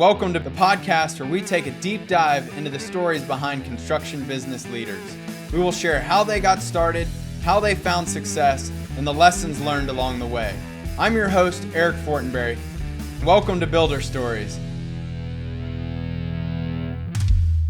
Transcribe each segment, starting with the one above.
Welcome to the podcast where we take a deep dive into the stories behind construction business leaders. We will share how they got started, how they found success, and the lessons learned along the way. I'm your host, Eric Fortenberry. Welcome to Builder Stories.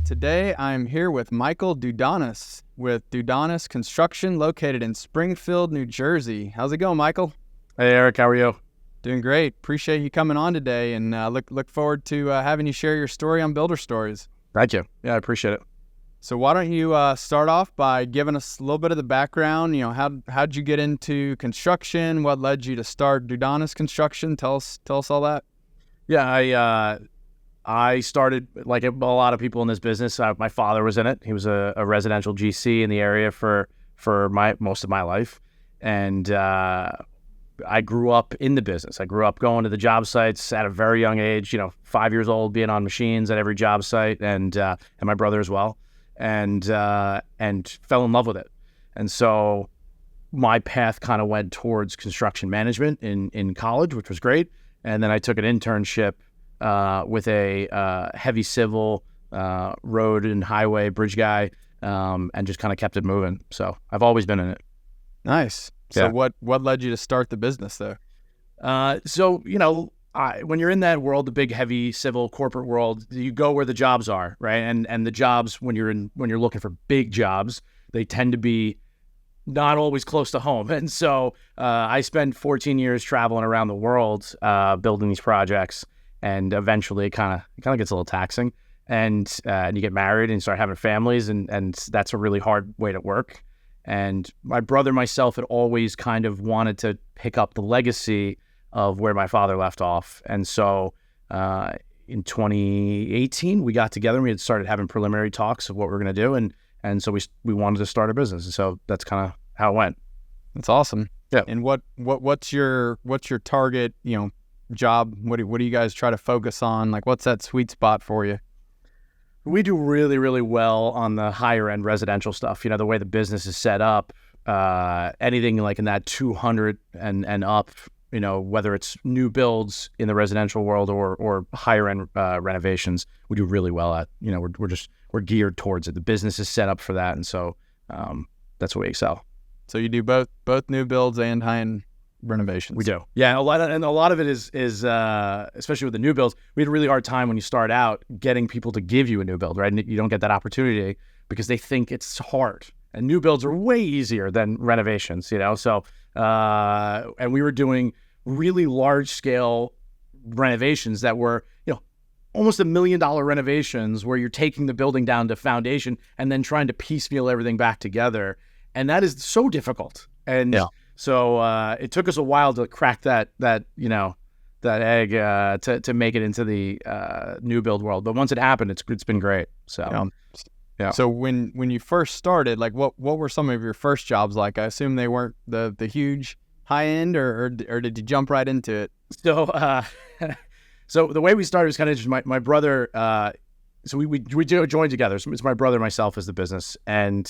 Today, I'm here with Michael Dudonis with Dudonis Construction, located in Springfield, New Jersey. How's it going, Michael? Hey, Eric, how are you? Doing great. Appreciate you coming on today, and look forward to having you share your story on Builder Stories. Thank you. Yeah, I appreciate it. So why don't you start off by giving us a little bit of the background? You know, how'd you get into construction? What led you to start Dudonis Construction? Tell us all that. Yeah, I started like a lot of people in this business. My father was in it. He was a residential GC in the area for most of my life, and I grew up in the business. I grew up going to the job sites at a very young age. 5 years old, being on machines at every job site, and my brother as well, and fell in love with it. And so my path kind of went towards construction management in college, which was great. And then I took an internship with a heavy civil road and highway bridge guy, and just kind of kept it moving. So I've always been in it. Nice. So Yeah. what led you to start the business there? When you're in that world, the big, heavy civil corporate world, you go where the jobs are, right? And the jobs, when you're looking for big jobs, they tend to be not always close to home. And so I spent 14 years traveling around the world, building these projects. And eventually, it kind of gets a little taxing, and you get married and start having families, and that's a really hard way to work. And my brother, myself, had always kind of wanted to pick up the legacy of where my father left off. And so in 2018, we got together and we had started having preliminary talks of what we were going to do, and so we wanted to start a business. And so that's kind of how it went. That's awesome. Yeah. And what's your target? Job? What do you guys try to focus on? Like, what's that sweet spot for you? We do really, really well on the higher end residential stuff. The way the business is set up, anything like in that 200 and up, whether it's new builds in the residential world or higher end renovations, we do really well at. We're geared towards it. The business is set up for that, and so that's what we excel. So you do both new builds and high end renovations. We do. Yeah, a lot of it is especially with the new builds, we had a really hard time when you start out getting people to give you a new build, right? And you don't get that opportunity because they think it's hard. And new builds are way easier than renovations, So, and we were doing really large scale renovations that were, almost $1 million renovations where you're taking the building down to foundation and then trying to piecemeal everything back together. And that is so difficult. And so it took us a while to crack that egg to make it into the new build world. But once it happened, it's been great. So yeah. So when you first started, like what were some of your first jobs like? I assume they weren't the huge high end, or did you jump right into it? So the way we started was kind of interesting. My brother. So we joined together. So it's my brother and myself as the business, and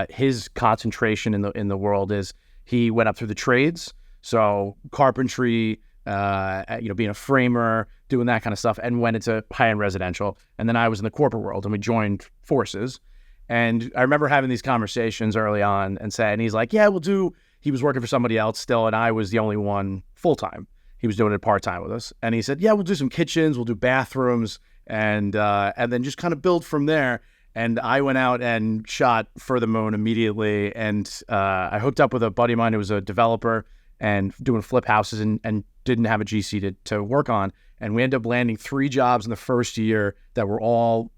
his concentration in the world is. He went up through the trades, so carpentry, being a framer, doing that kind of stuff, and went into high-end residential. And then I was in the corporate world, and we joined forces. And I remember having these conversations early on and he's like, yeah, we'll do, he was working for somebody else still, and I was the only one full-time. He was doing it part-time with us. And he said, yeah, we'll do some kitchens, we'll do bathrooms, and then just kind of build from there. And I went out and shot for the moon immediately. And I hooked up with a buddy of mine who was a developer and doing flip houses and didn't have a GC to work on. And we ended up landing 3 jobs in the first year that were all,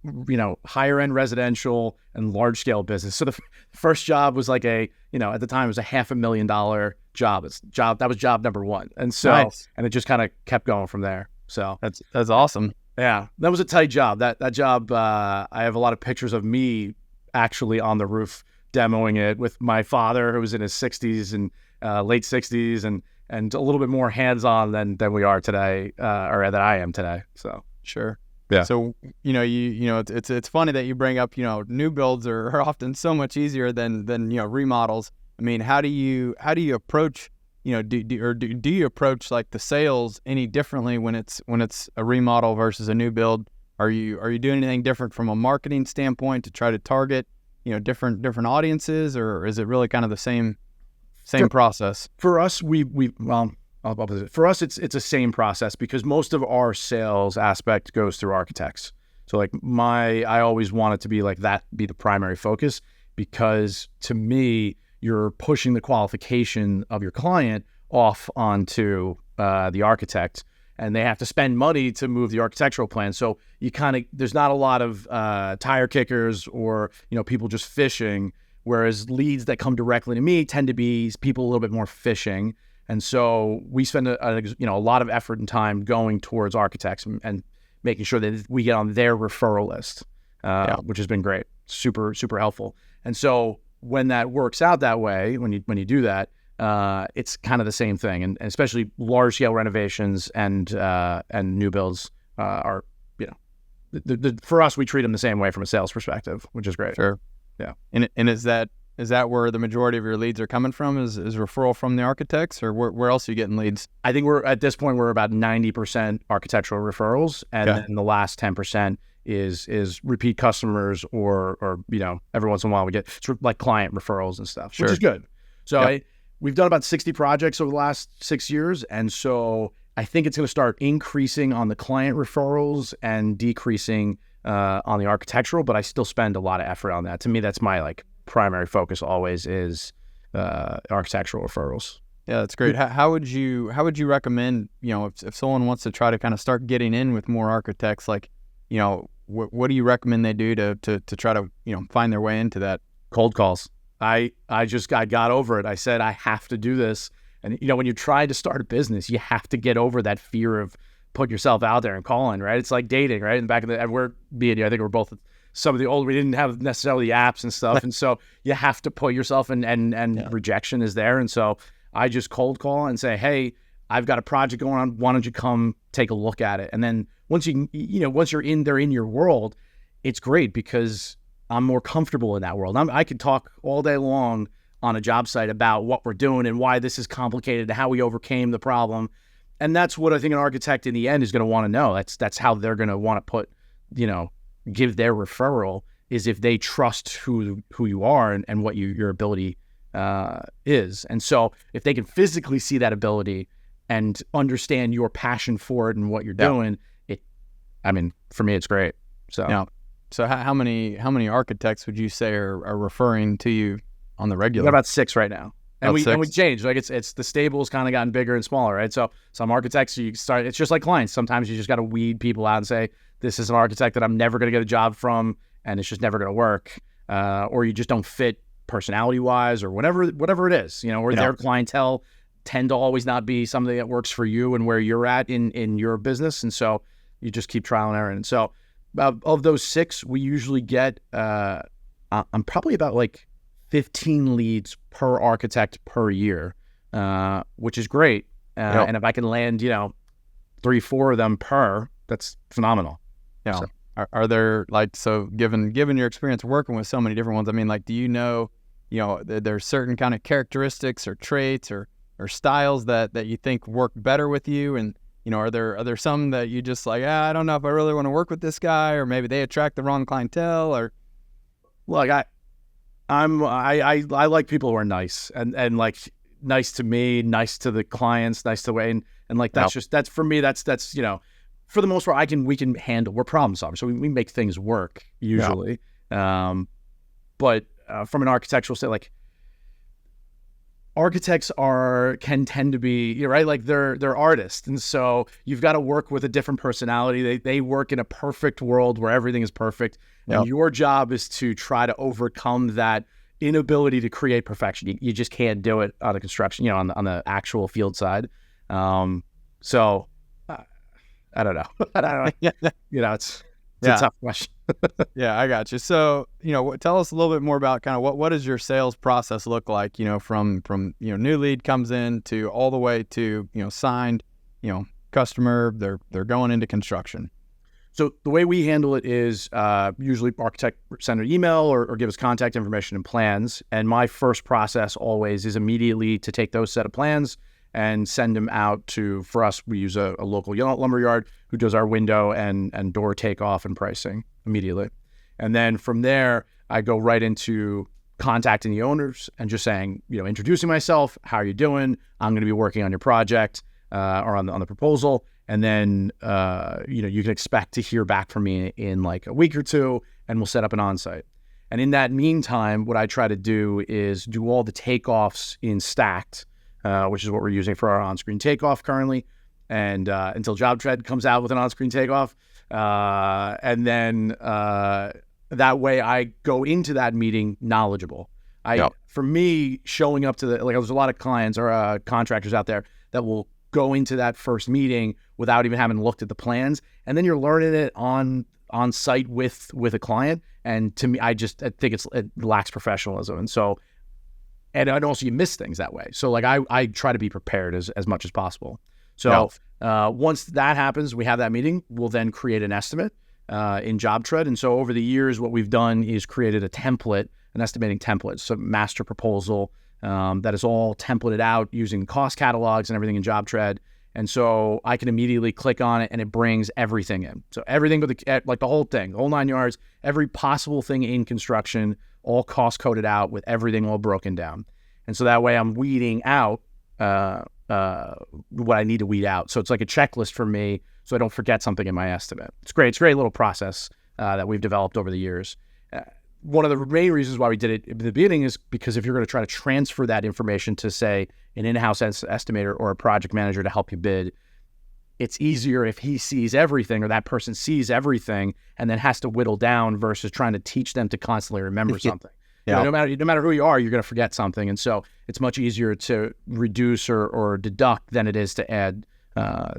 higher end residential and large scale business. So the first job was like at the time it was a $500,000 job. That was job number 1. And so, nice. And it just kind of kept going from there. So that's awesome. Yeah, that was a tight job. That job, I have a lot of pictures of me actually on the roof demoing it with my father, who was in his 60s and late 60s, and a little bit more hands-on than we are today, or that I am today. So sure. Yeah. So it's funny that you bring up new builds are often so much easier than remodels. I mean, how do you approach do you approach like the sales any differently when it's a remodel versus a new build? Are you doing anything different from a marketing standpoint to try to target, different audiences, or is it really kind of the same process? For us, for us, it's the same process because most of our sales aspect goes through architects. So like I always want it to be like that, be the primary focus, because to me, you're pushing the qualification of your client off onto the architect, and they have to spend money to move the architectural plan. So there's not a lot of tire kickers or, people just fishing, whereas leads that come directly to me tend to be people a little bit more fishing. And so we spend a lot of effort and time going towards architects and making sure that we get on their referral list, which has been great, super, super helpful. And so when that works out that way, when you do that, it's kind of the same thing. And especially large scale renovations and new builds are, for us, we treat them the same way from a sales perspective, which is great. Sure. Yeah. And is that where the majority of your leads are coming from? Is referral from the architects, or where else are you getting leads? I think at this point we're about 90% architectural referrals, and then the last 10% is repeat customers or every once in a while we get sort of like client referrals and stuff, which is good. So we've done about 60 projects over the last 6 years, and so I think it's going to start increasing on the client referrals and decreasing on the architectural, but I still spend a lot of effort on that. To me, that's my primary focus always is architectural referrals. Yeah, that's great. How would you recommend, if someone wants to try to kind of start getting in with more architects, what do you recommend they do to try to, find their way into that? Cold calls. I got over it. I said, I have to do this. And, when you try to start a business, you have to get over that fear of putting yourself out there and calling, right? It's like dating, right? In the back of I think we're both some of the old, we didn't have necessarily the apps and stuff. And so you have to put yourself and rejection is there. And so I just cold call and say, hey, I've got a project going on. Why don't you come take a look at it? And then once you're in your world, it's great because I'm more comfortable in that world. I could talk all day long on a job site about what we're doing and why this is complicated and how we overcame the problem. And that's what I think an architect in the end is going to want to know. That's how they're going to want to put, give their referral, is if they trust who you are and what your ability is. And so if they can physically see that ability and understand your passion for it and what you're doing, for me, it's great. So So how many architects would you say are referring to you on the regular? We've got about 6 right now. And we change. It's the stable's kind of gotten bigger and smaller, right? So some architects, it's just like clients. Sometimes you just got to weed people out and say, this is an architect that I'm never going to get a job from, and it's just never going to work. Or you just don't fit personality-wise, or whatever it is, or their clientele tend to always not be something that works for you and where you're at in your business. And so you just keep trial and error. And so of those 6, we usually get, I'm probably about 15 leads per architect per year, which is great. And if I can land, 3-4 of them per, that's phenomenal. Yeah. So. Are there given your experience working with so many different ones, do there's certain kind of characteristics or traits or styles that you think work better with you? And, are there some that you just I don't know if I really want to work with this guy, or maybe they attract the wrong clientele, or? Look, I like people who are nice and nice to me, nice to the clients, nice to Wayne. And that's for me, that's for the most part, we can handle, we're problem solvers. So we make things work usually. But from an architectural side, architects can tend to be, right? They're artists. And so you've got to work with a different personality. They work in a perfect world where everything is perfect. And your job is to try to overcome that inability to create perfection. You just can't do it on the construction, on the actual field side. So I don't know. It's a tough question. Yeah, I got you. So, tell us a little bit more about kind of what does your sales process look like, from new lead comes in to all the way to, signed, customer, they're going into construction. So the way we handle it is usually architect send an email or give us contact information and plans. And my first process always is immediately to take those set of plans and send them out to, for us, we use a local lumber yard who does our window and door takeoff and pricing immediately. And then from there, I go right into contacting the owners and just saying, introducing myself, how are you doing? I'm going to be working on your project or on the proposal. And then, you can expect to hear back from me in like a week or two, and we'll set up an on-site. And in that meantime, what I try to do is do all the takeoffs in Stacked, which is what we're using for our on-screen takeoff currently, and until JobTread comes out with an on-screen takeoff. And then that way I go into that meeting knowledgeable. For me, showing up to there's a lot of clients or contractors out there that will go into that first meeting without even having looked at the plans. And then you're learning it on site with a client. And to me, I think it lacks professionalism. And so, and also you miss things that way. So like I try to be prepared as much as possible. So once that happens, we have that meeting, we'll then create an estimate in JobTread. And so over the years, what we've done is created a template, an estimating template, so master proposal that is all templated out using cost catalogs and everything in JobTread. And so I can immediately click on it and it brings everything in. So everything but the whole thing, the whole 9 yards, every possible thing in construction, all cost coded out with everything all broken down. And so that way I'm weeding out what I need to weed out. So it's like a checklist for me so I don't forget something in my estimate. It's great. It's a great little process that we've developed over the years. One of the main reasons why we did it at the beginning is because if you're going to try to transfer that information to, say, an in-house estimator or a project manager to help you bid, it's easier if he sees everything or that person sees everything and then has to whittle down versus trying to teach them to constantly remember something. No matter who you are, you're going to forget something. And so it's much easier to reduce or deduct than it is to add,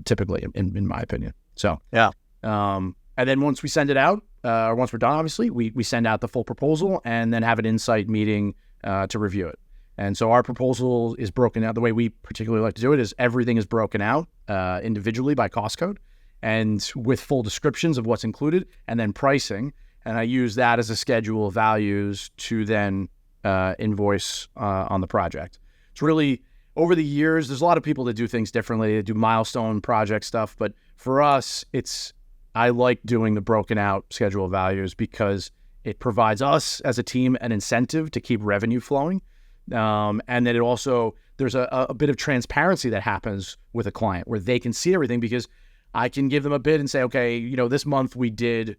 typically, in my opinion. So, and then once we send it out, or once we're done, obviously, we send out the full proposal and then have an insight meeting to review it. And so our proposal is broken out. The way we particularly like to do it is everything is broken out individually by cost code and with full descriptions of what's included and then pricing. And I use that as a schedule of values to then invoice on the project. It's really, over the years, there's a lot of people that do things differently. They do milestone project stuff. But for us, I like doing the broken out schedule of values because it provides us as a team an incentive to keep revenue flowing. And then it also, there's a bit of transparency that happens with a client where they can see everything because I can give them a bid and say, okay, this month we did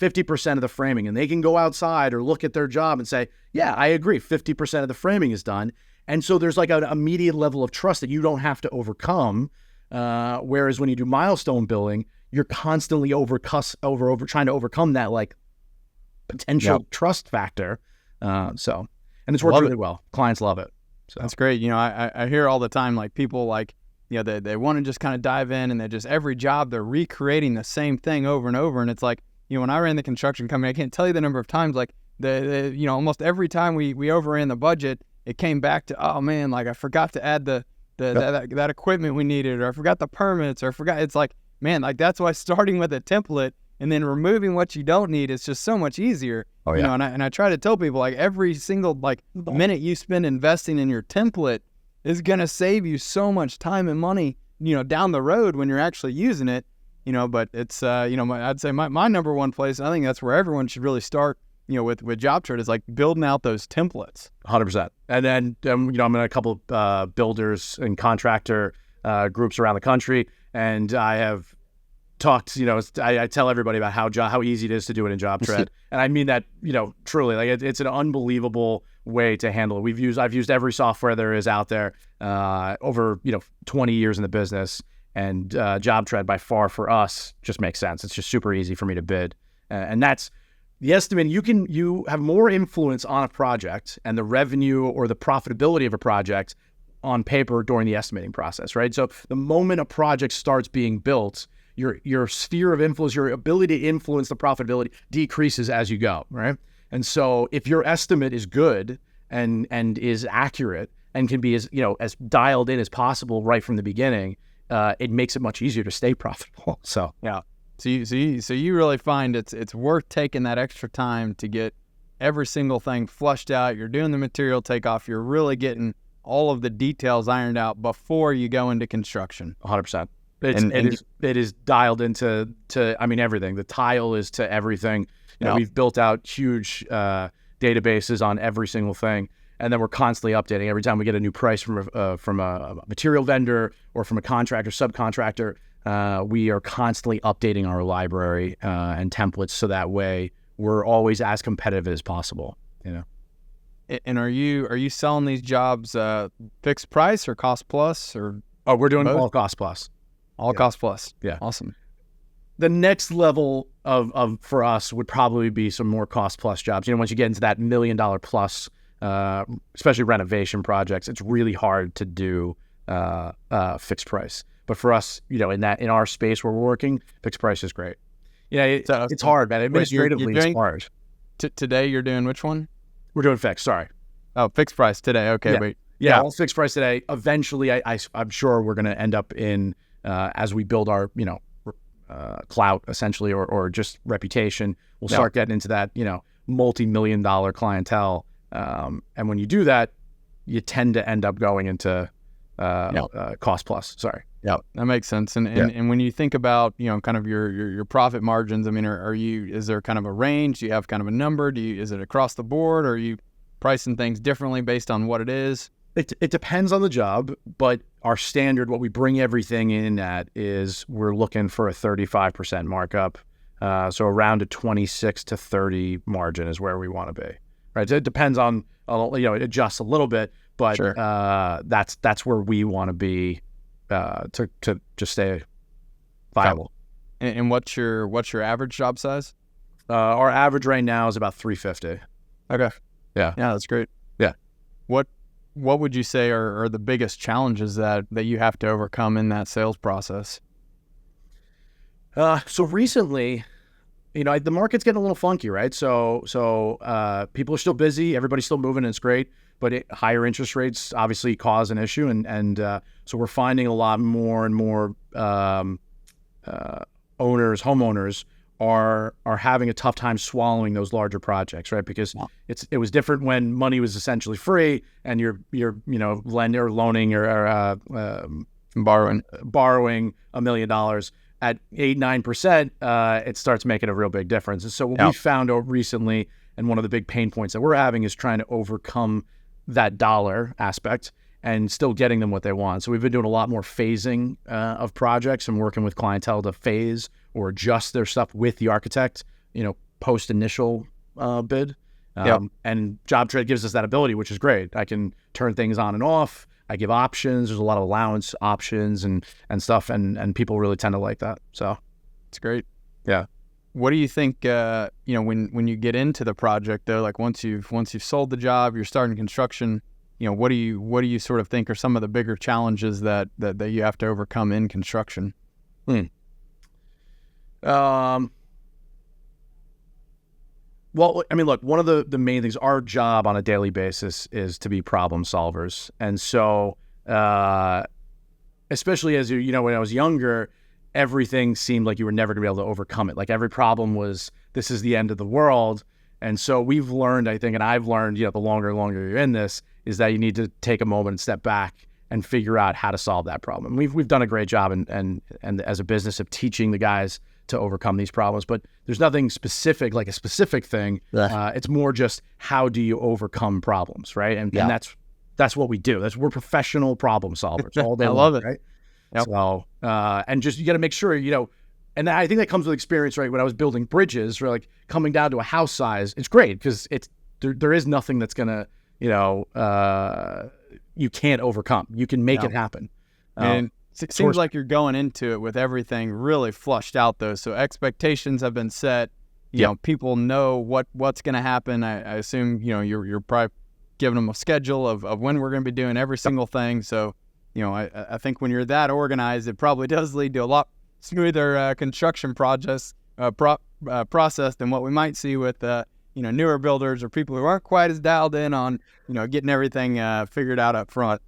50% of the framing, and they can go outside or look at their job and say, yeah, I agree, 50% of the framing is done. And so there's like an immediate level of trust that you don't have to overcome. Whereas when you do milestone billing, you're constantly trying to overcome that like potential trust factor. And it's worked really well. Clients love it. So that's great. I hear all the time, like people like, they want to just kind of dive in and they're just every job, they're recreating the same thing over and over. And it's like, when I ran the construction company, I can't tell you the number of times, like almost every time we overran the budget, it came back to, oh man, like I forgot to add that equipment we needed, or I forgot the permits, or I forgot. It's like, man, like that's why starting with a template and then removing what you don't need is just so much easier. Oh, yeah. And I try to tell people, like every single minute you spend investing in your template is going to save you so much time and money, down the road when you're actually using it. But it's, I'd say my number one place, and I think that's where everyone should really start, with JobTread, is like building out those templates. 100%. And then, I'm in a couple of builders and contractor groups around the country, and I have talked, I tell everybody about how easy it is to do it in JobTread. And I mean that, truly, like it's an unbelievable way to handle it. I've used every software there is out there over, 20 years in the business. And JobTread by far for us just makes sense. It's just super easy for me to bid. And that's the estimate. You have more influence on a project and the revenue or the profitability of a project on paper during the estimating process, right? So the moment a project starts being built, your sphere of influence, your ability to influence the profitability decreases as you go, right? And so if your estimate is good and is accurate and can be as dialed in as possible right from the beginning, it makes it much easier to stay profitable. So yeah. So you really find it's worth taking that extra time to get every single thing flushed out. You're doing the material takeoff. You're really getting all of the details ironed out before you go into construction. 100%. It is dialed into everything. The tile is to everything. We've built out huge databases on every single thing, and then we're constantly updating every time we get a new price from a material vendor or from a contractor, subcontractor. We are constantly updating our library and templates so that way we're always as competitive as possible. And are you selling these jobs fixed price or cost plus, or? Oh, we're doing both? all cost plus. All cost plus. Yeah. Awesome. The next level of for us would probably be some more cost plus jobs. Once you get into that $1 million plus, especially renovation projects, it's really hard to do fixed price. But for us, in our space where we're working, fixed price is great. It's hard, man. Administratively, it's hard. Today you're doing which one? We're doing fixed. Sorry. Oh, fixed price today. Okay, yeah. wait. Yeah, all fixed price today. Eventually, I'm sure we're going to end up in as we build our clout essentially, or just reputation. We'll start getting into that multi-million-dollar clientele, and when you do that, you tend to end up going into cost plus. Sorry. Yeah, that makes sense. And when you think about kind of your profit margins, is there kind of a range? Do you have kind of a number? Is it across the board, or are you pricing things differently based on what it is? It depends on the job, but our standard, what we bring everything in at, is we're looking for a 35% markup. So around a 26 to 30 margin is where we want to be. Right? It depends on, it adjusts a little bit, but sure. That's where we want to be to just stay viable. And what's your average job size? Our average right now is about 350. Okay. Yeah. Yeah, that's great. Yeah. What would you say are the biggest challenges that you have to overcome in that sales process? So recently, the market's getting a little funky, right? So people are still busy, everybody's still moving, and it's great. But higher interest rates obviously cause an issue, and so we're finding a lot more and more homeowners are having a tough time swallowing those larger projects, right? Because it was different when money was essentially free, and you're loaning or borrowing $1 million at 8-9%. It starts making a real big difference. And so what we found out recently, and one of the big pain points that we're having, is trying to overcome that dollar aspect and still getting them what they want. So we've been doing a lot more phasing of projects and working with clientele to phase or adjust their stuff with the architect, post initial bid. And Job Trade gives us that ability, which is great. I can turn things on and off. I give options. There's a lot of allowance options and stuff, and people really tend to like that. So it's great. Yeah. What do you think, when you get into the project though, like once you've sold the job, you're starting construction, what do you sort of think are some of the bigger challenges that you have to overcome in construction? Well, look, one of the main things, our job on a daily basis is to be problem solvers. And so, especially as when I was younger, everything seemed like you were never going to be able to overcome it. Like every problem was, this is the end of the world. And so we've learned, I think, and I've learned, the longer you're in this, is that you need to take a moment and step back and figure out how to solve that problem. We've done a great job and as a business of teaching the guys to overcome these problems, but there's nothing specific, like a specific thing. It's more just, how do you overcome problems, right? And that's what we do. We're professional problem solvers all day long. I love it. Right? Yep. So, and just, you got to make sure, and I think that comes with experience, right? When I was building bridges, or like coming down to a house size, it's great because there is nothing that's gonna, you can't overcome. You can make it happen. And it seems like you're going into it with everything really flushed out though. So expectations have been set. You know, people know what's going to happen. I assume, you're probably giving them a schedule of when we're going to be doing every single thing. So, I think when you're that organized, it probably does lead to a lot smoother construction process than what we might see with newer builders or people who aren't quite as dialed in on getting everything figured out up front.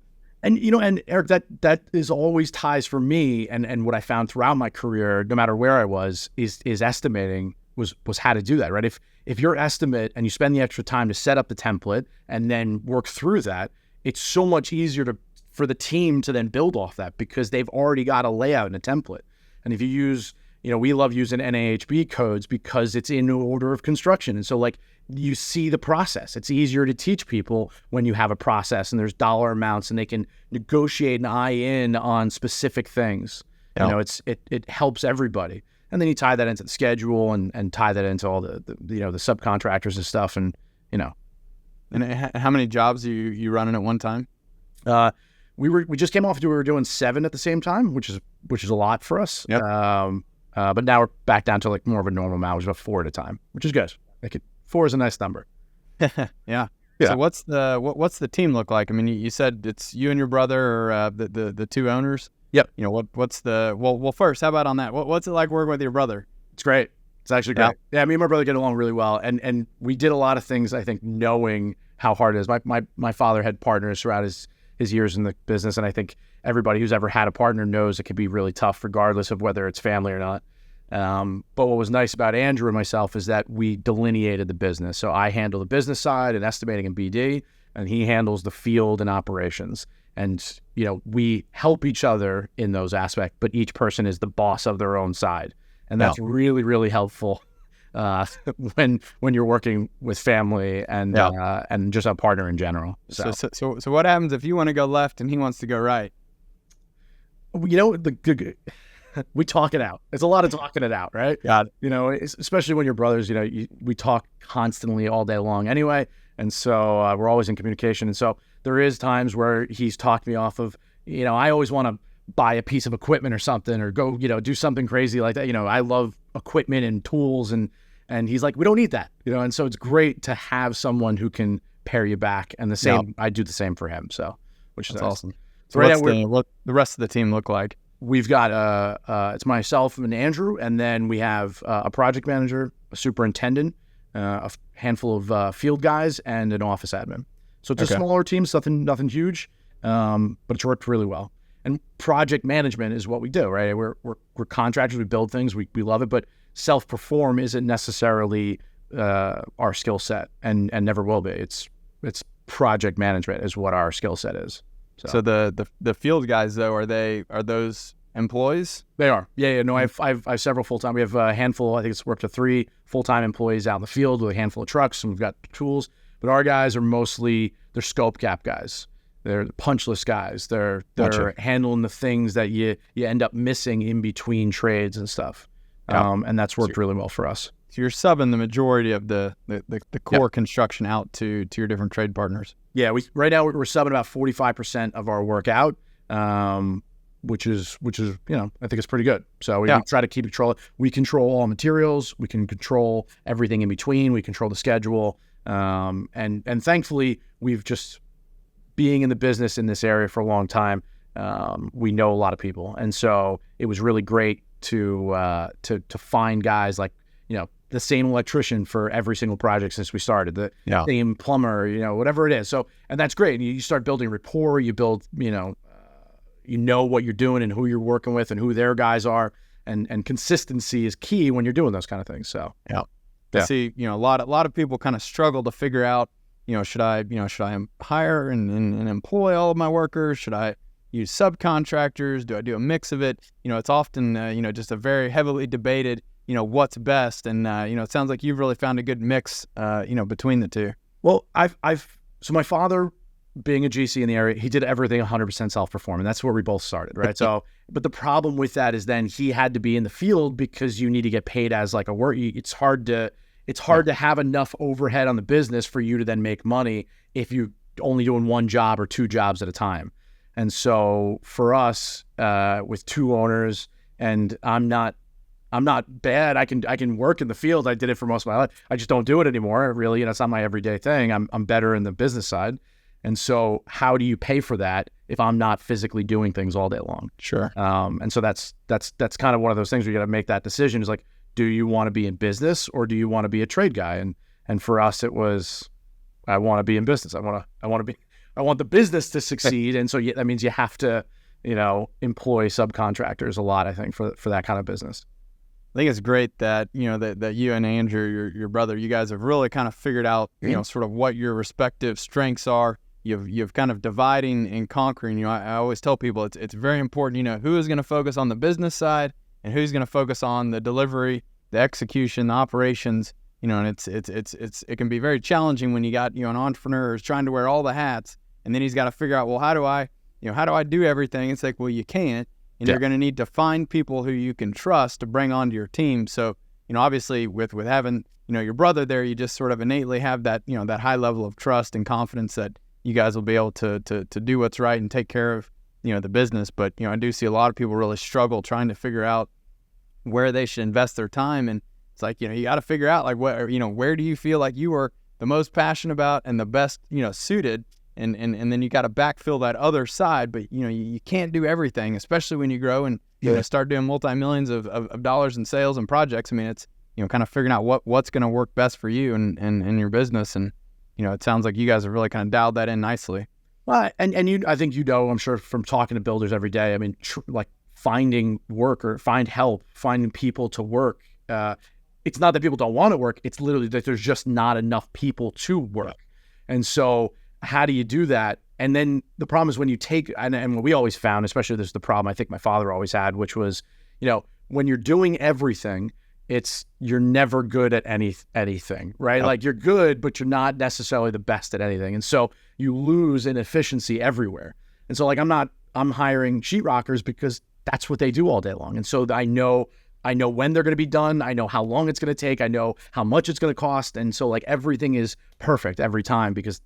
And and Eric, that is always ties for me, and what I found throughout my career, no matter where I was, is estimating was how to do that, right? If your estimate, and you spend the extra time to set up the template and then work through that, it's so much easier for the team to then build off that because they've already got a layout and a template. And if you use, we love using NAHB codes because it's in order of construction. And so like you see the process. It's easier to teach people when you have a process and there's dollar amounts and they can negotiate and eye in on specific things. Yeah. It helps everybody. And then you tie that into the schedule and tie that into all the subcontractors and stuff. And, And how many jobs are you running at one time? We just came off, we were doing 7 at the same time, which is a lot for us. Yep. But now we're back down to like more of a normal amount, which is about 4 at a time, which is good. 4 is a nice number. Yeah. So what's the team look like? I mean, you said it's you and your brother, or the 2 owners. Yep. What's the well first? How about on that? What's it like working with your brother? It's great. It's actually great. Yeah, me and my brother get along really well, and we did a lot of things, I think, knowing how hard it is. My father had partners throughout his years in the business, and I think everybody who's ever had a partner knows it can be really tough, regardless of whether it's family or not. But what was nice about Andrew and myself is that we delineated the business. So I handle the business side and estimating and BD, and he handles the field and operations. And, we help each other in those aspects, but each person is the boss of their own side. And that's really, really helpful when you're working with family and just a partner in general. So what happens if you want to go left and he wants to go right? We talk it out. It's a lot of talking it out, right? Yeah. Especially when you're brothers, we talk constantly all day long anyway. And so we're always in communication. And so there is times where he's talked me off of, I always want to buy a piece of equipment or something or go, do something crazy like that. I love equipment and tools and he's like, we don't need that, and so it's great to have someone who can pair you back. And the same, I do the same for him. So, which is nice. Awesome. So right now, what the rest of the team look like? We've got it's myself and Andrew, and then we have a project manager, a superintendent, a handful of field guys, and an office admin. So it's a smaller team, nothing huge, but it's worked really well. And project management is what we do, right? We're contractors, we build things, we love it, but self-perform isn't necessarily our skill set, and never will be. It's project management is what our skill set is. So the field guys though, are those employees? They are. Yeah. No, I have several full-time. We have a handful. I think we're up to 3 full-time employees out in the field with a handful of trucks, and we've got tools. But our guys are mostly they're scope gap guys. They're the punch list guys. They're handling the things that you end up missing in between trades and stuff. And that's worked really well for us. So you're subbing the majority of the core construction out to your different trade partners. Yeah, right now we're subbing about 45% of our work out, which is I think it's pretty good. So we try to keep control. We control all materials. We can control everything in between. We control the schedule, and thankfully we've just being in the business in this area for a long time. We know a lot of people, and so it was really great to find guys like the same electrician for every single project since we started, the same plumber, whatever it is. So, and that's great. And you start building rapport, you build, what you're doing and who you're working with and who their guys are. And consistency is key when you're doing those kind of things. So, I see, a lot of people kind of struggle to figure out, should I hire and employ all of my workers? Should I use subcontractors? Do I do a mix of it? It's often, just a very heavily debated, what's best. And, it sounds like you've really found a good mix, between the two. Well, so my father, being a GC in the area, he did everything 100% self-perform. And that's where we both started, right? So, but the problem with that is then he had to be in the field because you need to get paid as like a work. It's hard to have enough overhead on the business for you to then make money if you're only doing 1 job or 2 jobs at a time. And so for us, with 2 owners, and I'm not bad. I can work in the field. I did it for most of my life. I just don't do it anymore. Really, it's not my everyday thing. I'm better in the business side. And so how do you pay for that if I'm not physically doing things all day long? Sure. And so that's kind of one of those things where you got to make that decision. Is like, do you want to be in business or do you want to be a trade guy? And for us, it was, I want to be in business. I want the business to succeed. And so that means you have to, employ subcontractors a lot, I think, for that kind of business. I think it's great that, that you and Andrew, your brother, you guys have really kind of figured out, sort of what your respective strengths are, you've kind of dividing and conquering. I always tell people it's very important, who is going to focus on the business side and who's going to focus on the delivery, the execution, the operations, and it can be very challenging when you got, an entrepreneur who's trying to wear all the hats, and then he's got to figure out, well, how do I do everything? It's like, well, you can't, and you're going to need to find people who you can trust to bring onto your team. So, obviously with having, your brother there, you just sort of innately have that, that high level of trust and confidence that you guys will be able to do what's right and take care of, the business. But, I do see a lot of people really struggle trying to figure out where they should invest their time. And it's like, you got to figure out like where do you feel like you are the most passionate about and the best, suited, and then you got to backfill that other side. But, you can't do everything, especially when you grow and start doing multi-millions of dollars in sales and projects. I mean, it's, kind of figuring out what's going to work best for you and your business. And, it sounds like you guys have really kind of dialed that in nicely. Well, and I think I'm sure from talking to builders every day, I mean, like finding work or finding people to work. It's not that people don't want to work. It's literally that there's just not enough people to work. And so how do you do that? And then the problem is when you take, and what we always found, especially this is the problem I think my father always had, which was, when you're doing everything, you're never good at anything, right? Yep. Like you're good, but you're not necessarily the best at anything. And so you lose in efficiency everywhere. And so like I'm hiring sheetrockers because that's what they do all day long. And so I know when they're going to be done. I know how long it's going to take. I know how much it's going to cost. And so like everything is perfect every time because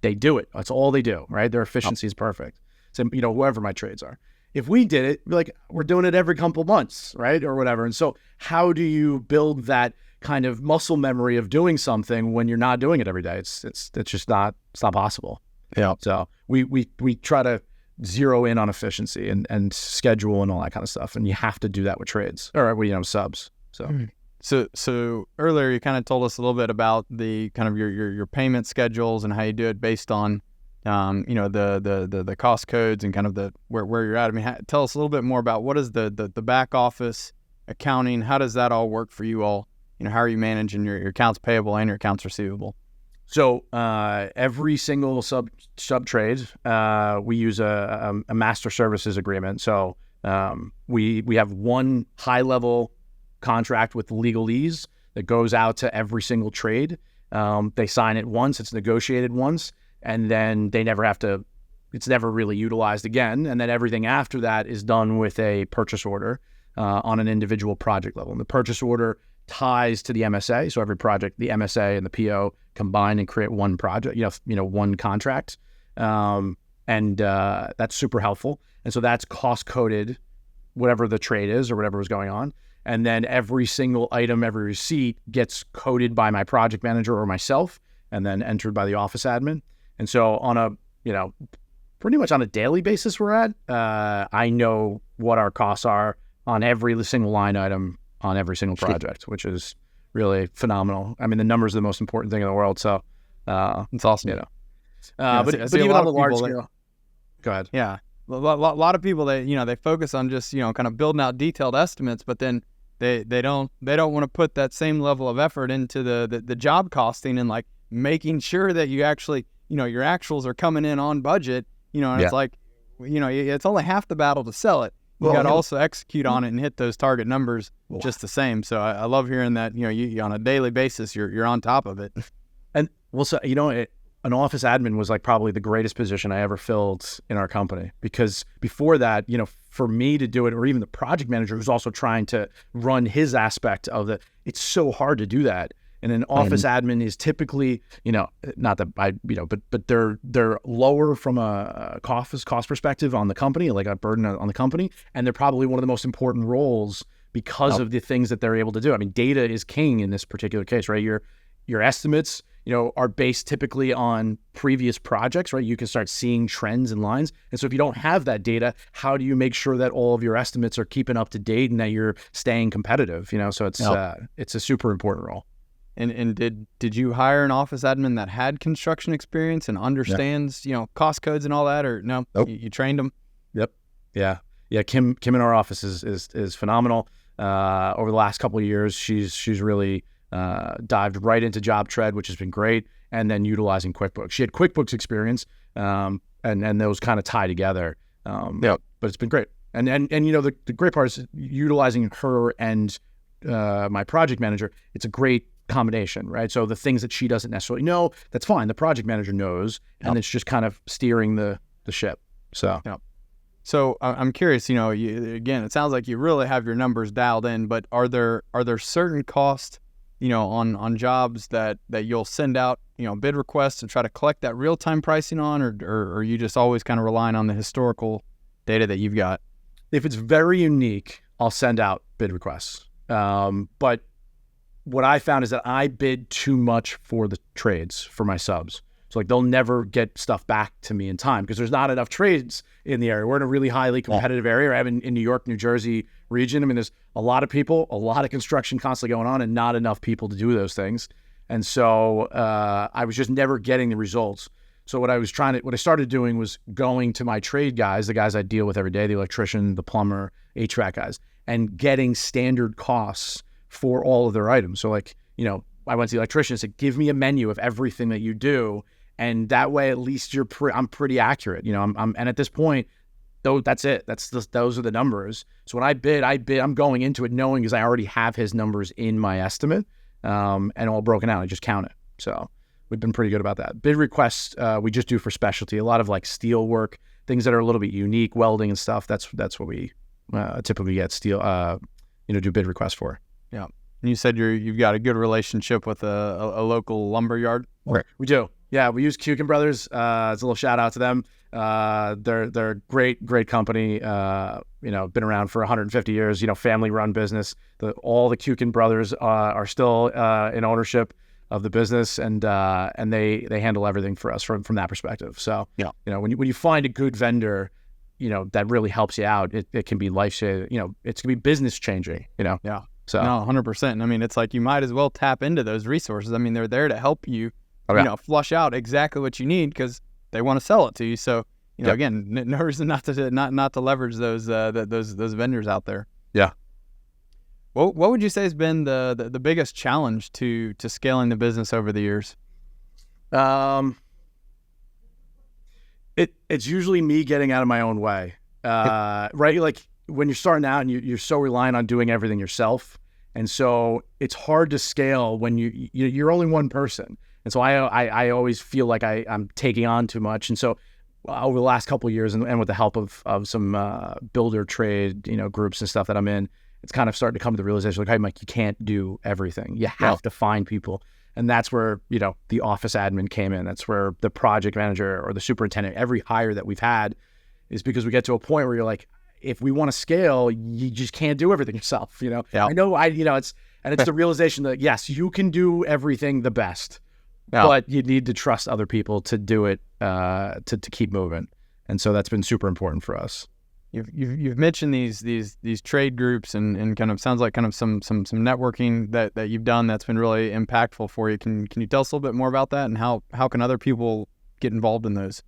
they do it. That's all they do, right? Their efficiency is perfect. So, whoever my trades are. If we did it, we're doing it every couple months, right? Or whatever. And so how do you build that kind of muscle memory of doing something when you're not doing it every day? It's just not possible. Yeah. So we try to zero in on efficiency and schedule and all that kind of stuff. And you have to do that with trades or, subs. So earlier you kind of told us a little bit about the kind of your payment schedules and how you do it based on, the cost codes and kind of where you're at. I mean, tell us a little bit more about what is the back office accounting. How does that all work for you all? How are you managing your accounts payable and your accounts receivable? So every single sub trade, we use a master services agreement. So we have one high level contract with legalese that goes out to every single trade. They sign it once, it's negotiated once, and then they never have to. It's never really utilized again. And then everything after that is done with a purchase order on an individual project level. And the purchase order ties to the MSA. So every project, the MSA and the PO combine and create one project, one contract. And that's super helpful. And so that's cost coded, whatever the trade is or whatever was going on. And then every single item, every receipt gets coded by my project manager or myself and then entered by the office admin. And so on a, pretty much on a daily basis we're at, I know what our costs are on every single line item on every single project, which is really phenomenal. I mean, the numbers are the most important thing in the world. So it's awesome. But even on the large scale, go ahead. Yeah. A lot of people, they focus on just, kind of building out detailed estimates, but then they don't want to put that same level of effort into the job costing and like making sure that you actually, your actuals are coming in on budget, and it's like, it's only half the battle to sell it. You got to also execute on it and hit those target numbers just the same. So I love hearing that, you on a daily basis, you're on top of it. And so, an office admin was like probably the greatest position I ever filled in our company, because before that, for me to do it, or even the project manager who's also trying to run his aspect of it's so hard to do that. And an office admin is typically, not that I, but they're lower from a cost perspective on the company, like a burden on the company. And they're probably one of the most important roles because of the things that they're able to do. I mean, data is king in this particular case, right? Your estimates, are based typically on previous projects, right? You can start seeing trends and lines. And so if you don't have that data, how do you make sure that all of your estimates are keeping up to date and that you're staying competitive? So it's a super important role. And did you hire an office admin that had construction experience and understands, cost codes and all that, or no? Nope. You trained them? Yep. Yeah. Kim in our office is phenomenal. Over the last couple of years, she's really dived right into job tread, which has been great, and then utilizing QuickBooks. She had QuickBooks experience, and those kind of tie together. But it's been great. And the great part is utilizing her and my project manager. It's a great combination, right? So the things that she doesn't necessarily know, that's fine. The project manager knows, and it's just kind of steering the ship. So. So I'm curious, again, it sounds like you really have your numbers dialed in, but are there certain costs, on jobs that you'll send out, bid requests to try to collect that real-time pricing on, or are you just always kind of relying on the historical data that you've got? If it's very unique, I'll send out bid requests. But what I found is that I bid too much for the trades for my subs. So they'll never get stuff back to me in time because there's not enough trades in the area. We're in a really highly competitive area. I'm in New York, New Jersey region. I mean, there's a lot of people, a lot of construction constantly going on, and not enough people to do those things. And so I was just never getting the results. So what I started doing was going to my trade guys, the guys I deal with every day, the electrician, the plumber, HVAC guys, and getting standard costs for all of their items. So I went to the electrician and said, give me a menu of everything that you do. And that way, at least I'm pretty accurate, and at this point, though, that's it. Those are the numbers. So when I bid, I'm going into it knowing because I already have his numbers in my estimate, and all broken out. I just count it. So we've been pretty good about that. Bid requests, we just do for specialty, a lot of steel work, things that are a little bit unique, welding and stuff. That's what we typically get do bid requests for. Yeah. And you said you've got a good relationship with a local lumber yard. Right. We do. Yeah, we use Kukin Brothers. It's a little shout out to them. They're great company. Been around for 150 years. Family run business. All the Kukin Brothers are still in ownership of the business, and they handle everything for us from that perspective. So when you find a good vendor, that really helps you out, it can be life saving. It's gonna be business changing. Yeah. So no, 100%. I mean, it's like you might as well tap into those resources. I mean, they're there to help you. Flush out exactly what you need because they want to sell it to you. So, again, no reason not to leverage those vendors out there. Yeah. What would you say has been the biggest challenge to scaling the business over the years? It's usually me getting out of my own way, right? Like when you're starting out and you're so reliant on doing everything yourself, and so it's hard to scale when you're only one person. And so I always feel like I'm taking on too much. And so over the last couple of years and with the help of some builder trade, groups and stuff that I'm in, it's kind of starting to come to the realization like, hey, Mike, you can't do everything. You have to find people. And that's where, the office admin came in. That's where the project manager or the superintendent, every hire that we've had is because we get to a point where you're like, if we want to scale, you just can't do everything yourself. I know it's the realization that yes, you can do everything the best. But you need to trust other people to do it, to keep moving, and so that's been super important for us. You've mentioned these trade groups and kind of sounds like kind of some networking that you've done that's been really impactful for you. Can you tell us a little bit more about that and how can other people get involved in those?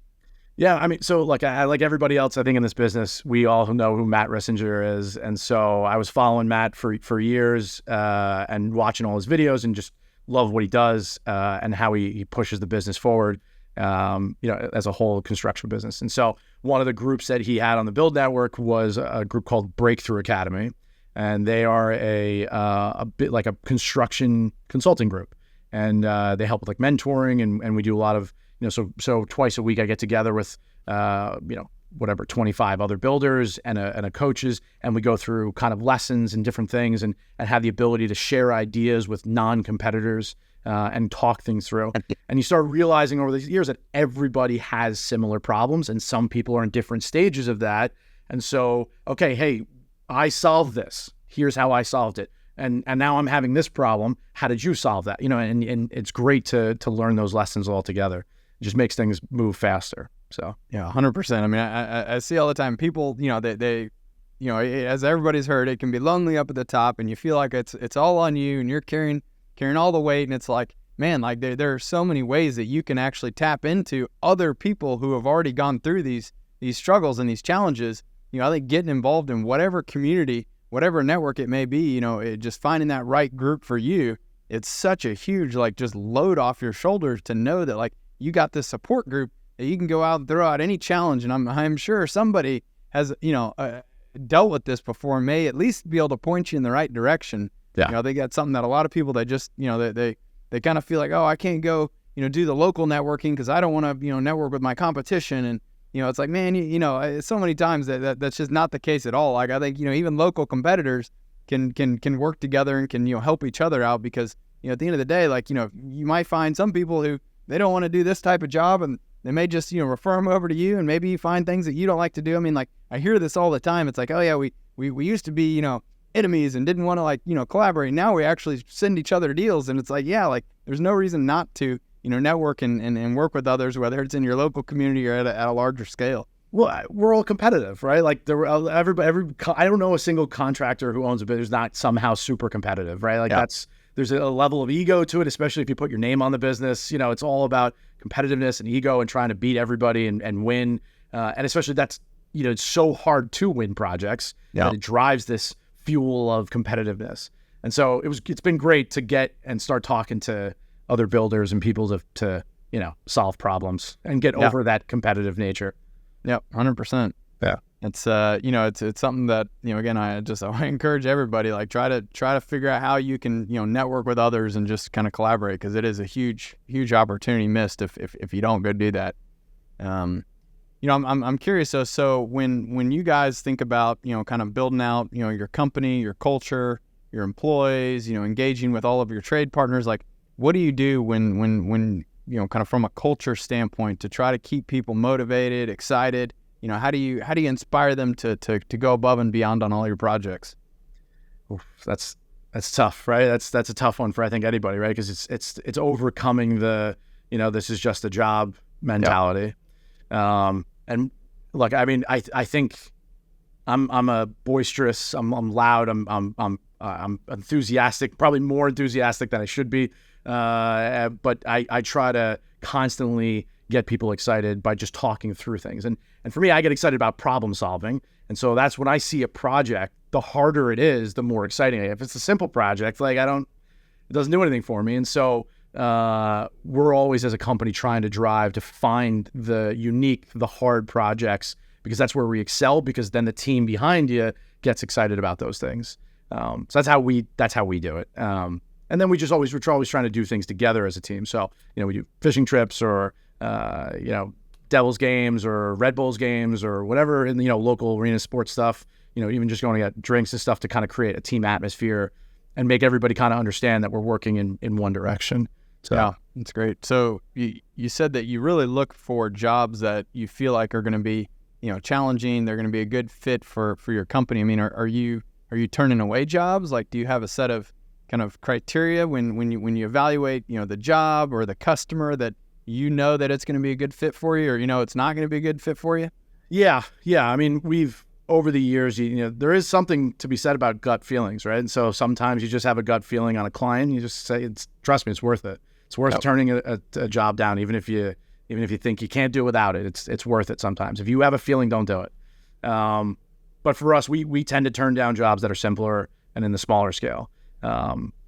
Yeah, I mean, so like everybody else, I think in this business, we all know who Matt Rissinger is, and so I was following Matt for years and watching all his videos and just love what he does and how he pushes the business forward, as a whole construction business. And so one of the groups that he had on the Build Network was a group called Breakthrough Academy, and they are a bit like a construction consulting group, and they help with like mentoring, and we do a lot of so twice a week I get together with 25 other builders and a coaches, and we go through kind of lessons and different things and have the ability to share ideas with non-competitors and talk things through. And you start realizing over these years that everybody has similar problems and some people are in different stages of that. And so, okay, hey, I solved this. Here's how I solved it. And now I'm having this problem. How did you solve that? And it's great to learn those lessons all together. It just makes things move faster. So yeah, 100%. I mean, I see all the time people, they as everybody's heard, it can be lonely up at the top, and you feel like it's all on you, and you're carrying all the weight, and it's like, man, like there are so many ways that you can actually tap into other people who have already gone through these struggles and these challenges. I think getting involved in whatever community, whatever network it may be, just finding that right group for you it's such a huge, like, just load off your shoulders to know that, like, you got this support group that you can go out and throw out any challenge. And I'm sure somebody has, dealt with this before, may at least be able to point you in the right direction. Yeah. They got something that a lot of people, they just, they kind of feel like, oh, I can't go, do the local networking because I don't want to, network with my competition. And, it's like, man, so many times that's just not the case at all. Like, I think, even local competitors can work together and can, help each other out because, at the end of the day, like, you might find some people who they don't want to do this type of job and they may just, refer them over to you, and maybe you find things that you don't like to do. I mean, like, I hear this all the time. It's like, oh yeah, we used to be, enemies and didn't want to, like, collaborate. Now we actually send each other deals. And it's like, yeah, like, there's no reason not to, network and work with others, whether it's in your local community or at a larger scale. Well, we're all competitive, right? Like, I don't know a single contractor who owns a business who's not somehow super competitive, right? Like, there's a level of ego to it, especially if you put your name on the business. It's all about competitiveness and ego and trying to beat everybody and win. And especially that's, it's so hard to win projects that it drives this fuel of competitiveness. And so it's been great to get and start talking to other builders and people to solve problems and get over that competitive nature. Yep, 100%. Yeah. It's it's something that, again, I encourage everybody, like, try to figure out how you can, network with others and just kind of collaborate, because it is a huge opportunity missed if you don't go do that. I'm curious though. So when you guys think about, kind of building out, your company, your culture, your employees, engaging with all of your trade partners, like, what do you do when kind of from a culture standpoint to try to keep people motivated, excited? How do you inspire them to go above and beyond on all your projects? Oof, that's tough, right? That's a tough one for, I think, anybody, right? Because it's overcoming the, this is just a job mentality. And look, I mean, I think I'm a boisterous, I'm loud, I'm enthusiastic, probably more enthusiastic than I should be. But I try to constantly get people excited by just talking through things. And for me, I get excited about problem solving. And so that's when I see a project, the harder it is, the more exciting. If it's a simple project, like, it doesn't do anything for me. And so we're always, as a company, trying to drive to find the unique, the hard projects, because that's where we excel, because then the team behind you gets excited about those things. So that's how we do it. And then we're always trying to do things together as a team. So, we do fishing trips or, Devils games or Red Bulls games or whatever in the, local arena sports stuff, even just going to get drinks and stuff to kind of create a team atmosphere and make everybody kind of understand that we're working in one direction. So yeah, that's great. So you said that you really look for jobs that you feel like are going to be, challenging. They're going to be a good fit for your company. I mean, are you turning away jobs? Like, do you have a set of kind of criteria when you evaluate, the job or the customer that that it's going to be a good fit for you, or it's not going to be a good fit for you? Yeah. I mean, we've over the years, there is something to be said about gut feelings, right? And so sometimes you just have a gut feeling on a client. You just say, trust me, it's worth it. It's worth turning a job down, even if you think you can't do it without it. It's worth it sometimes. If you have a feeling, don't do it. But for us, we tend to turn down jobs that are simpler and in the smaller scale,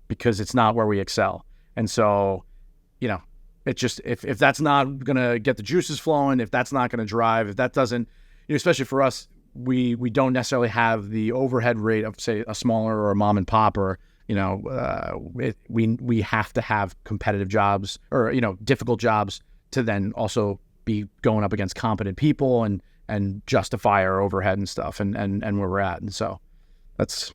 because it's not where we excel. And so, it's just, if that's not going to get the juices flowing, if that's not going to drive, if that doesn't, especially for us, we don't necessarily have the overhead rate of, say, a smaller or a mom and pop, or, we have to have competitive jobs or, difficult jobs to then also be going up against competent people and justify our overhead and stuff and where we're at. And so that's...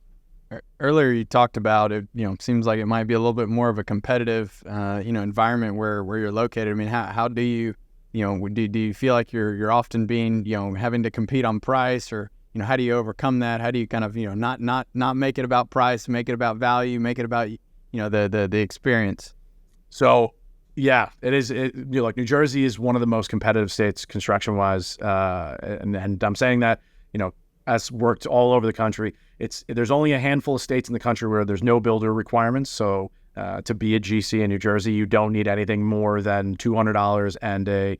Earlier you talked about it, seems like it might be a little bit more of a competitive, environment where you're located. I mean, how do you, do you feel like you're often being, having to compete on price, or, how do you overcome that? How do you kind of, not make it about price, make it about value, make it about, the experience? So, yeah, it is. Like, New Jersey is one of the most competitive states construction wise. And I'm saying that, as worked all over the country. There's only a handful of states in the country where there's no builder requirements. So to be a GC in New Jersey, you don't need anything more than $200 and a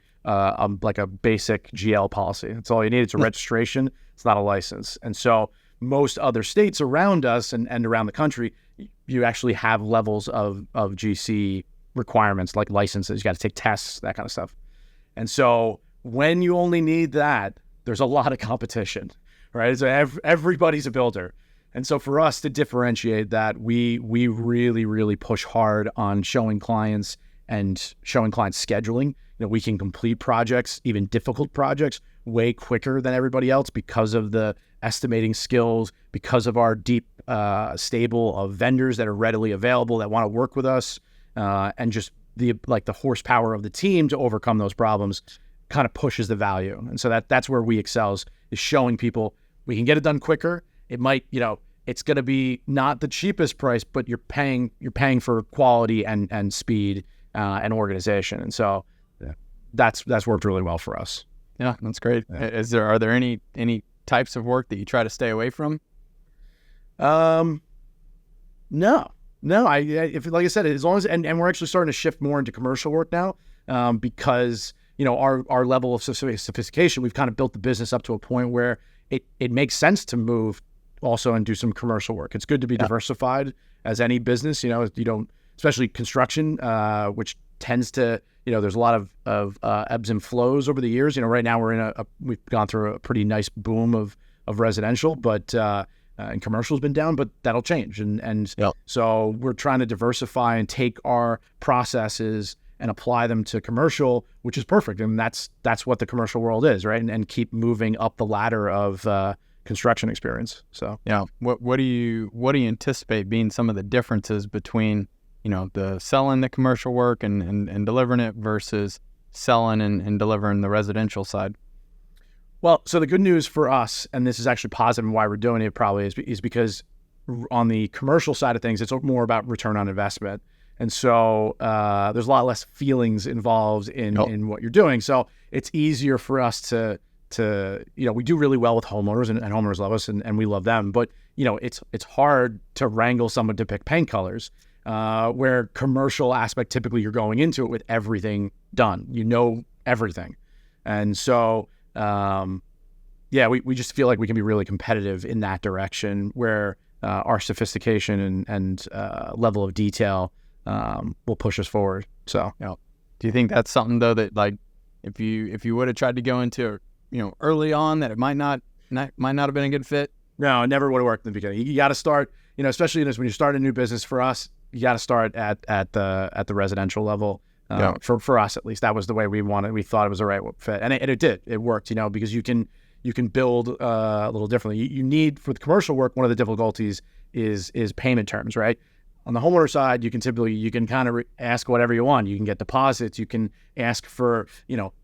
basic GL policy. That's all you need. It's a registration. It's not a license. And so most other states around us and around the country, you actually have levels of GC requirements like licenses. You got to take tests, that kind of stuff. And so when you only need that, there's a lot of competition, right? So everybody's a builder. And so for us to differentiate that, we really, really push hard on showing clients scheduling. We can complete projects, even difficult projects, way quicker than everybody else because of the estimating skills, because of our deep stable of vendors that are readily available that want to work with us, and just the horsepower of the team to overcome those problems kind of pushes the value. And so that's where we excel, is showing people we can get it done quicker. It might, it's going to be not the cheapest price, but you're paying for quality and speed and organization. And so that's worked really well for us. Yeah, that's great. Yeah. Are there any types of work that you try to stay away from? No. If like I said, as long as and we're actually starting to shift more into commercial work now, because our level of sophistication, we've kind of built the business up to a point where it makes sense to move also and do some commercial work. It's good to be diversified as any business. You don't, especially construction, which tends to, there's a lot of ebbs and flows over the years. Right now we've gone through a pretty nice boom of residential, but and commercial's been down, but that'll change. So we're trying to diversify and take our processes and apply them to commercial, which is perfect. And that's what the commercial world is, right? And keep moving up the ladder of construction experience. So yeah, what do you anticipate being some of the differences between the selling the commercial work and delivering it versus selling and delivering the residential side? Well, so the good news for us, and this is actually positive and why we're doing it probably, is because on the commercial side of things, it's more about return on investment. And so there's a lot less feelings involved in what you're doing. So it's easier for us to we do really well with homeowners, and homeowners love us and we love them. But, it's hard to wrangle someone to pick paint colors, where commercial aspect, typically you're going into it with everything done, everything. And so, we just feel like we can be really competitive in that direction where our sophistication and level of detail will push us forward. So, do you think that's something though that, like, if you would have tried to go into early on, that it might not have been a good fit? No, it never would have worked in the beginning. You got to start, especially when you start a new business. For us, you got to start at the residential level. For us, at least, that was the way we wanted. We thought it was the right fit, and it did. It worked, because you can build a little differently. You need, for the commercial work, one of the difficulties is payment terms, right? On the homeowner side, you can kind of ask whatever you want. You can get deposits. You can ask for,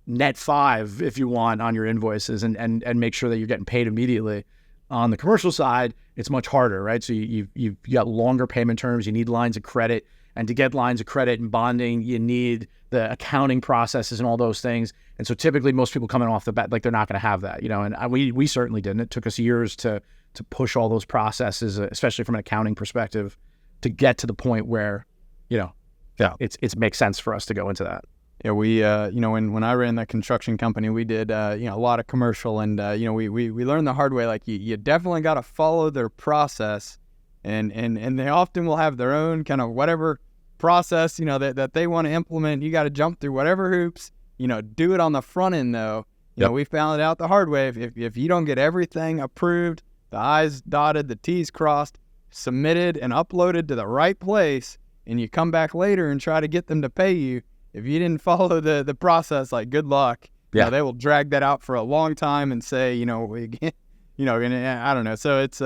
net 5 if you want on your invoices, and make sure that you're getting paid immediately. On the commercial side, it's much harder, right? So you've got longer payment terms. You need lines of credit, and to get lines of credit and bonding, you need the accounting processes and all those things. And so typically, most people coming off the bat, like, they're not going to have that, And we certainly didn't. It took us years to push all those processes, especially from an accounting perspective, to get to the point where, it makes sense for us to go into that. Yeah, we, when I ran that construction company, we did, a lot of commercial, and, we learned the hard way. Like, you definitely got to follow their process, and they often will have their own kind of whatever process, that they want to implement. You got to jump through whatever hoops, do it on the front end though. We found it out the hard way. If you don't get everything approved, the I's dotted, the T's crossed, submitted and uploaded to the right place, and you come back later and try to get them to pay you, if you didn't follow the process, like, good luck. They will drag that out for a long time and say, and I don't know. So it's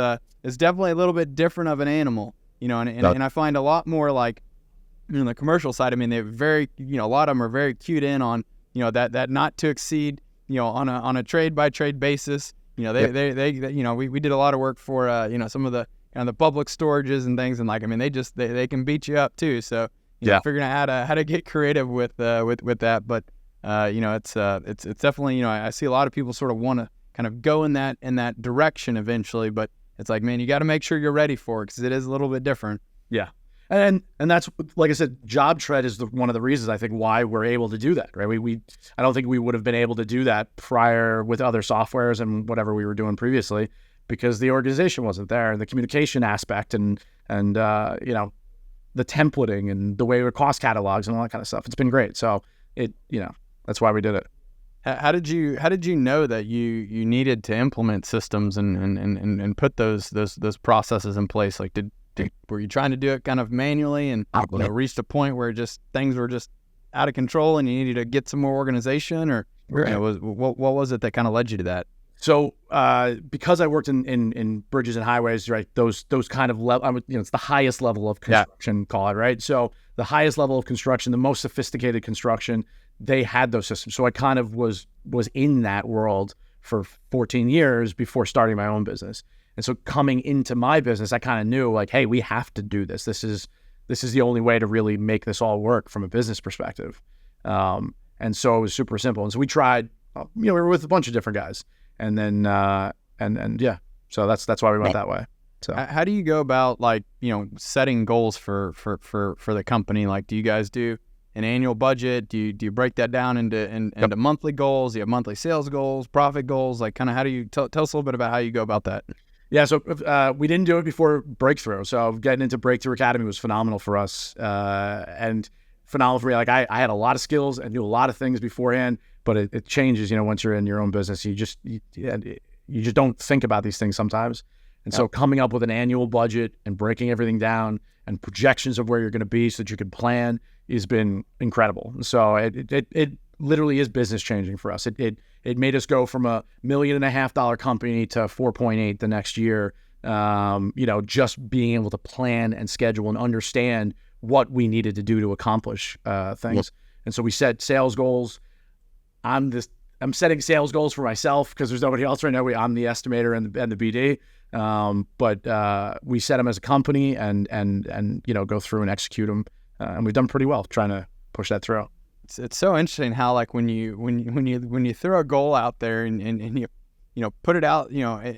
definitely a little bit different of an animal, and I find a lot more, like, the commercial side. I mean, they're very, a lot of them are very cued in on, that not to exceed, on a trade by trade basis. We did a lot of work for, some of the the public storages and things, and, like, I mean, they can beat you up too. So figuring out how to get creative with that. But it's definitely, I see a lot of people sort of want to kind of go in that direction eventually, but it's like, man, you got to make sure you're ready for it, because it is a little bit different. Yeah. And that's, like I said, job tread is one of the reasons, I think, why we're able to do that, right? I don't think we would have been able to do that prior with other softwares and whatever we were doing previously, because the organization wasn't there, and the communication aspect, and you know, the templating and the way we cost catalogs and all that kind of stuff. It's been great. So that's why we did it. How did you know that you needed to implement systems and put those processes in place? Like, were you trying to do it kind of manually and reached a point where just things were just out of control and you needed to get some more organization, or what was it that kind of led you to that? So because I worked in bridges and highways, right? Those kind of level, it's the highest level of construction, call it, right? So the highest level of construction, the most sophisticated construction, they had those systems. So I kind of was in that world for 14 years before starting my own business. And so coming into my business, I kind of knew, like, hey, we have to do this. This is the only way to really make this all work from a business perspective. And so it was super simple. And so we tried, we were with a bunch of different guys, and then so that's why we went that way. So how do you go about, like, setting goals for the company? Like, do you guys do an annual budget? Do you break that down into monthly goals? Do you have monthly sales goals, profit goals? Like, kind of how do you tell us a little bit about how you go about that? Yeah, so we didn't do it before Breakthrough. So getting into Breakthrough Academy was phenomenal for us, and phenomenal for me. Like, I had a lot of skills and knew a lot of things beforehand, but it changes, once you're in your own business. You just don't think about these things sometimes. And so coming up with an annual budget and breaking everything down and projections of where you're going to be so that you can plan has been incredible. And so it literally is business changing for us. It made us go from $1.5 million company to 4.8 the next year. Just being able to plan and schedule and understand what we needed to do to accomplish things. Yep. And so we set sales goals. I'm setting sales goals for myself because there's nobody else right now. I'm the estimator and the BD. But we set them as a company and go through and execute them. And we've done pretty well trying to push that through. It's so interesting how, like, when you throw a goal out there and you put it out,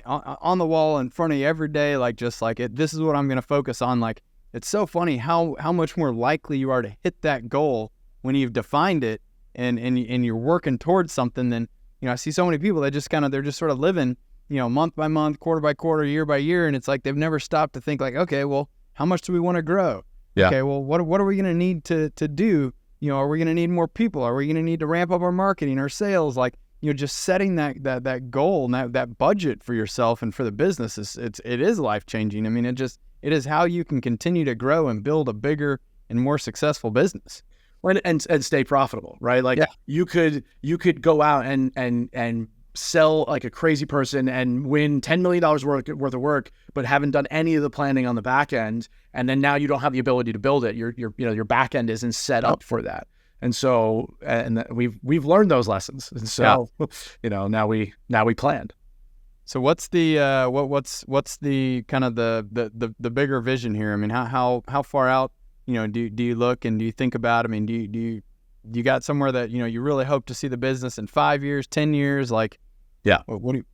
on the wall in front of you every day, like, just like this is what I'm going to focus on. Like, it's so funny how much more likely you are to hit that goal when you've defined it and you're working towards something than, I see so many people that they're just sort of living, month by month, quarter by quarter, year by year. And it's like, they've never stopped to think, like, okay, well, how much do we want to grow? Yeah. Okay, well, what are we going to need to do? Are we going to need more people? Are we going to need to ramp up our marketing, our sales? Like, just setting that goal and that budget for yourself and for the business it is life-changing. I mean, it is how you can continue to grow and build a bigger and more successful business. And stay profitable, right? Like, you could go out and sell like a crazy person and win $10 million worth of work, but haven't done any of the planning on the back end. And then now you don't have the ability to build it. Your back end isn't set up for that. And so, we've learned those lessons. And so, now we planned. So what's the what's the kind of the bigger vision here? I mean, how far out, do you look and do you think about? I mean, do you got somewhere that, you really hope to see the business in 5 years, 10 years? Like, what do you,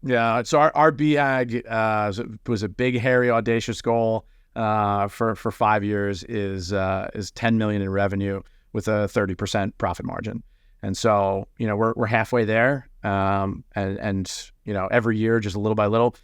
Yeah. So our BAG was a big, hairy, audacious goal for 5 years is $10 million in revenue with a 30% profit margin. And so, we're halfway there. And every year, just a little by little.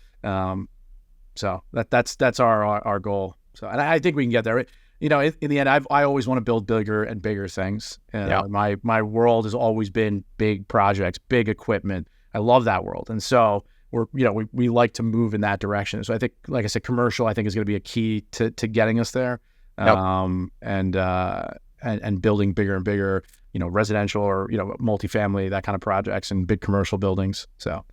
So that's our goal. So, and I think we can get there. In the end, I always want to build bigger and bigger things. My world has always been big projects, big equipment. I love that world. And so we like to move in that direction. So I think, like I said, commercial, I think, is going to be a key to getting us there. And building bigger and bigger, residential or, multifamily, that kind of projects, and big commercial buildings. So,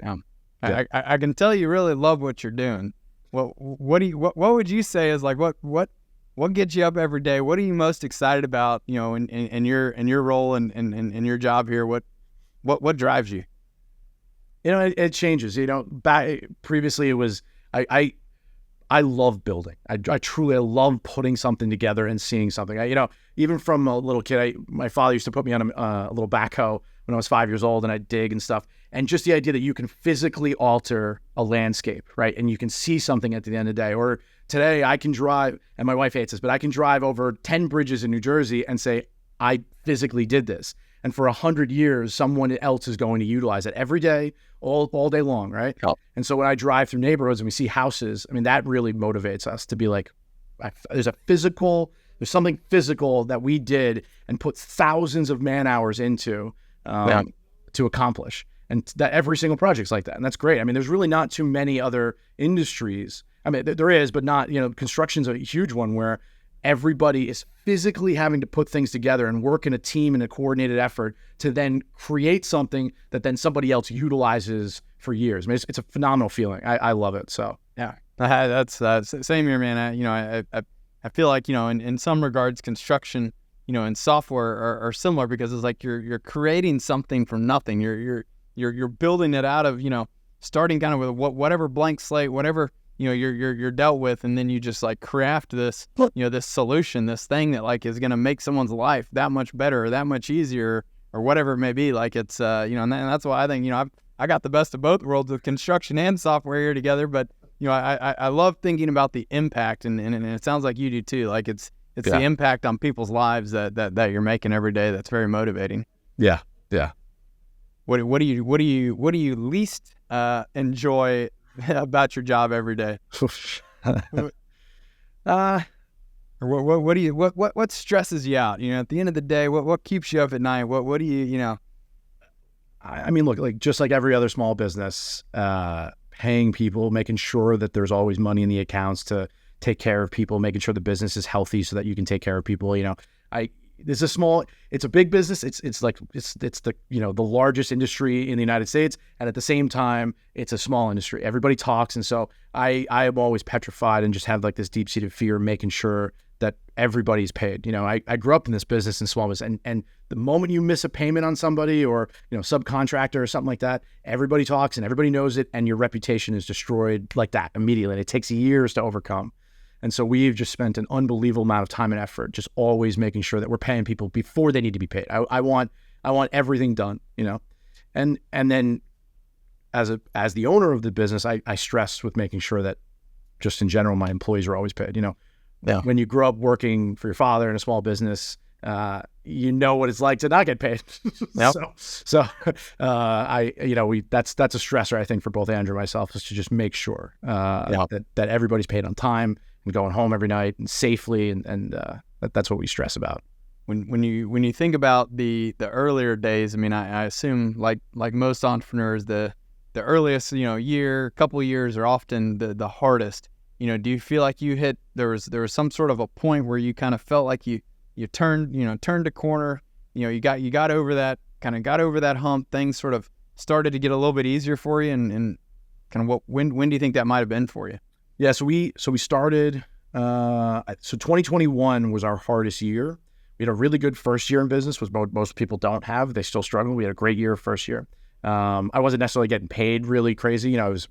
I can tell you really love what you're doing. What would you say is, like, what gets you up every day? What are you most excited about, in your role and your job here? What drives you? It changes. Previously it was, I love building. I truly love putting something together and seeing something. Even from a little kid, my father used to put me on a little backhoe when I was 5 years old, and I'd dig and stuff. And just the idea that you can physically alter a landscape, right? And you can see something at the end of the day. Or today I can drive, and my wife hates this, but I can drive over 10 bridges in New Jersey and say, I physically did this. And for 100 years, someone else is going to utilize it every day, all day long, right? Yep. And so when I drive through neighborhoods and we see houses, I mean, that really motivates us to be like, there's something physical that we did and put thousands of man hours into to accomplish. And that every single project's like that. And that's great. I mean, there's really not too many other industries. I mean, there is, but not, construction's a huge one where everybody is physically having to put things together and work in a team in a coordinated effort to then create something that then somebody else utilizes for years. I mean, it's a phenomenal feeling. I love it. So, yeah. That's same here, man. I feel like, in some regards, construction, and software are similar because it's like you're creating something from nothing. You're building it out of, starting kind of with whatever blank slate, whatever, you're dealt with, and then you just like craft this, this solution, this thing that like is going to make someone's life that much better or that much easier or whatever it may be. Like it's, and that's why I think, I got the best of both worlds with construction and software here together. But, I love thinking about the impact and it sounds like you do too. Like it's the impact on people's lives that you're making every day. That's very motivating. Yeah. Yeah. What do you least enjoy about your job every day? Or what stresses you out? At the end of the day, what keeps you up at night? What do you? I mean, look, like just like every other small business, paying people, making sure that there's always money in the accounts to take care of people, making sure the business is healthy so that you can take care of people. It's a big business. It's the, the largest industry in the United States. And at the same time, it's a small industry. Everybody talks. And so I am always petrified and just have like this deep seated fear, making sure that everybody's paid. I grew up in this business in small business and the moment you miss a payment on somebody or, subcontractor or something like that, everybody talks and everybody knows it. And your reputation is destroyed like that immediately. And it takes years to overcome. And so we've just spent an unbelievable amount of time and effort, just always making sure that we're paying people before they need to be paid. I want everything done, and then as the owner of the business, I stress with making sure that just in general, my employees are always paid. When you grow up working for your father in a small business, you know what it's like to not get paid. Yep. So that's a stressor, I think, for both Andrew and myself, is to just make sure that everybody's paid on time and going home every night and safely, and that's what we stress about. When you think about the earlier days, I mean, I assume like most entrepreneurs, the earliest couple years are often the hardest. Do you feel like you hit there was some sort of a point where you kind of felt like you turned a corner, you got over that hump, things sort of started to get a little bit easier for you, and kind of when do you think that might have been for you? Yeah, so we started, so 2021 was our hardest year. We had a really good first year in business, which most people don't have. They still struggle. We had a great year first year. I wasn't necessarily getting paid really crazy. I was,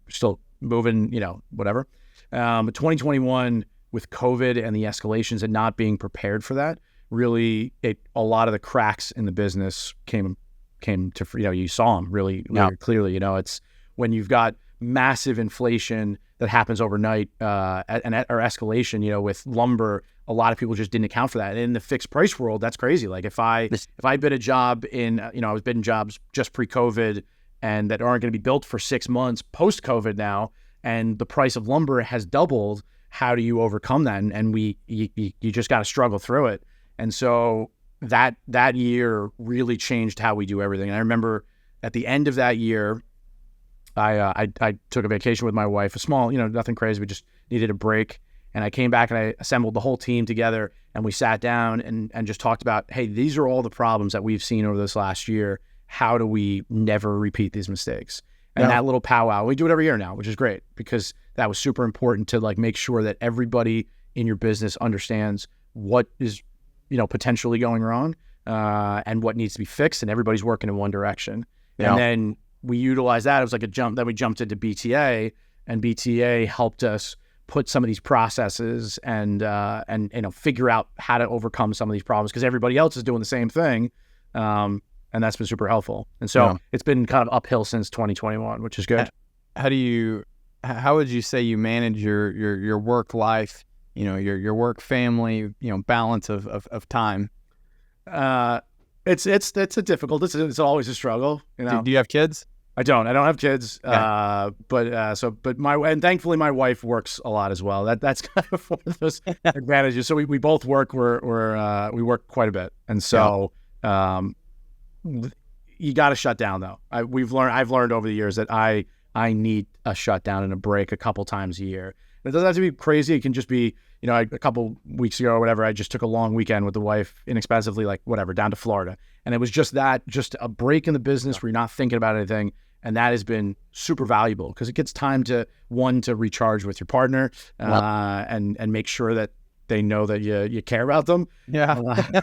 still moving, whatever. But 2021 with COVID and the escalations and not being prepared for that, really, a lot of the cracks in the business came to, you saw them really clearly. It's when you've got massive inflation that happens overnight or escalation, with lumber, a lot of people just didn't account for that. And in the fixed price world, that's crazy. Like if I bid a job in, I was bidding jobs just pre-COVID and that aren't going to be built for 6 months post-COVID now, and the price of lumber has doubled, how do you overcome that? And you just got to struggle through it. And so that year really changed how we do everything. And I remember at the end of that year, I took a vacation with my wife, a small, nothing crazy. We just needed a break. And I came back and I assembled the whole team together and we sat down and just talked about, hey, these are all the problems that we've seen over this last year. How do we never repeat these mistakes? And that little powwow, we do it every year now, which is great because that was super important to like make sure that everybody in your business understands what is, potentially going wrong and what needs to be fixed, and everybody's working in one direction. Yeah. And then we utilized that. It was like a jump. Then we jumped into BTA, and BTA helped us put some of these processes and figure out how to overcome some of these problems because everybody else is doing the same thing. And that's been super helpful. And so it's been kind of uphill since 2021, which is good. How would you say you manage your work life, your work family, balance of time? It's a difficult. It's always a struggle. Do you have kids? I don't have kids. Okay. And thankfully my wife works a lot as well. That's kind of one of those advantages. So we both work. We work quite a bit, and so you got to shut down though. I've learned over the years that I need a shutdown and a break a couple times a year. And it doesn't have to be crazy. It can just be, a couple weeks ago or whatever, I just took a long weekend with the wife, inexpensively, like whatever, down to Florida. And it was just a break in the business where you're not thinking about anything. And that has been super valuable because it gets time to recharge with your partner, and make sure that they know that you care about them. Yeah.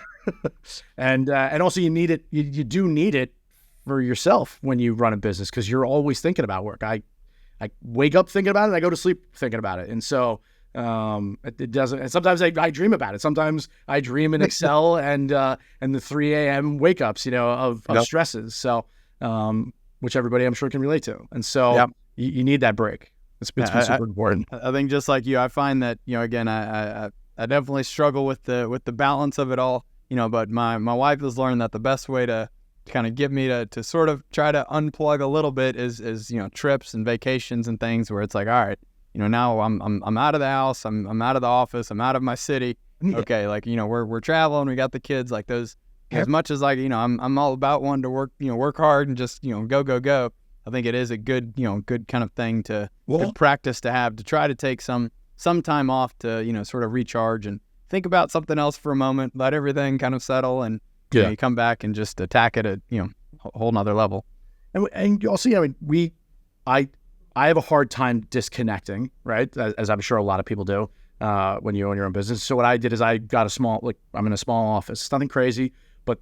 And also you need it. You do need it for yourself when you run a business, because you're always thinking about work. I wake up thinking about it. I go to sleep thinking about it. And so it doesn't. And sometimes I dream about it. Sometimes I dream in Excel and the 3 a.m. wake ups, of stresses. So which everybody I'm sure can relate to. And so you need that break. It's been super important. I think just like you, I find that again, I definitely struggle with the balance of it all. But my wife has learned that the best way to kind of get me to sort of try to unplug a little bit is trips and vacations and things where it's like, all right, now I'm out of the house, I'm out of the office, I'm out of my city. Okay, like we're traveling, we got the kids, like those. As much as like I'm all about wanting to work hard and just go. I think it is a good good kind of thing to good practice to have, to try to take some time off to sort of recharge and think about something else for a moment, let everything kind of settle, and you come back and just attack it at a whole nother level. And also, I have a hard time disconnecting, right? As I'm sure a lot of people do when you own your own business. So what I did is I got I'm in a small office. It's nothing crazy, but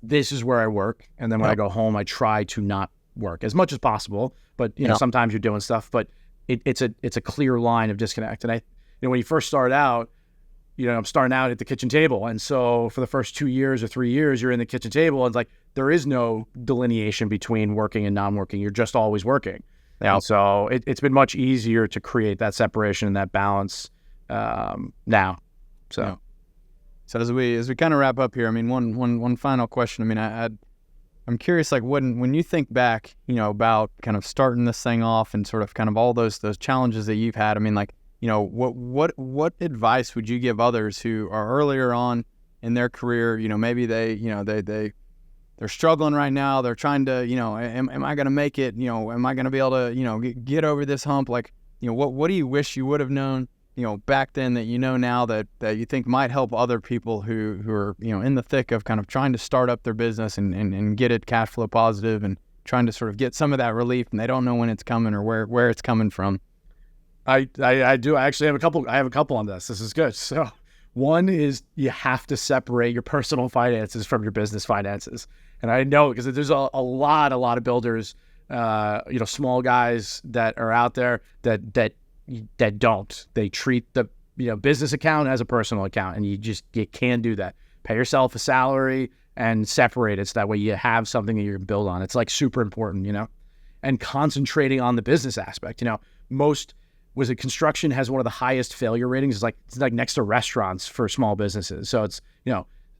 this is where I work. And then when I go home, I try to not work as much as possible. But sometimes you're doing stuff, but it's a clear line of disconnect. And when you first start out, I'm starting out at the kitchen table. And so for the first 2 years or 3 years, you're in the kitchen table. And it's like, there is no delineation between working and non-working. You're just always working. Yeah. And so it's been much easier to create that separation and that balance now. So as we kind of wrap up here, I mean, one final question. I mean, I'm curious, like when you think back, about kind of starting this thing off and sort of kind of all those challenges that you've had. I mean, like, what advice would you give others who are earlier on in their career? Maybe they're struggling right now. They're trying to, am I going to make it? Am I going to be able to, get over this hump? Like, what do you wish you would have known, back then that now that you think might help other people who are, in the thick of kind of trying to start up their business and get it cash flow positive and trying to sort of get some of that relief, and they don't know when it's coming or where it's coming from? I do. I actually have a couple. I have a couple on this. This is good. So one is you have to separate your personal finances from your business finances. And I know because there's a lot of builders, small guys that are out there that don't. They treat the business account as a personal account, and you can't do that. Pay yourself a salary and separate it so that way you have something that you can build on. It's like super important, and concentrating on the business aspect. Construction has one of the highest failure ratings. It's like next to restaurants for small businesses. So it's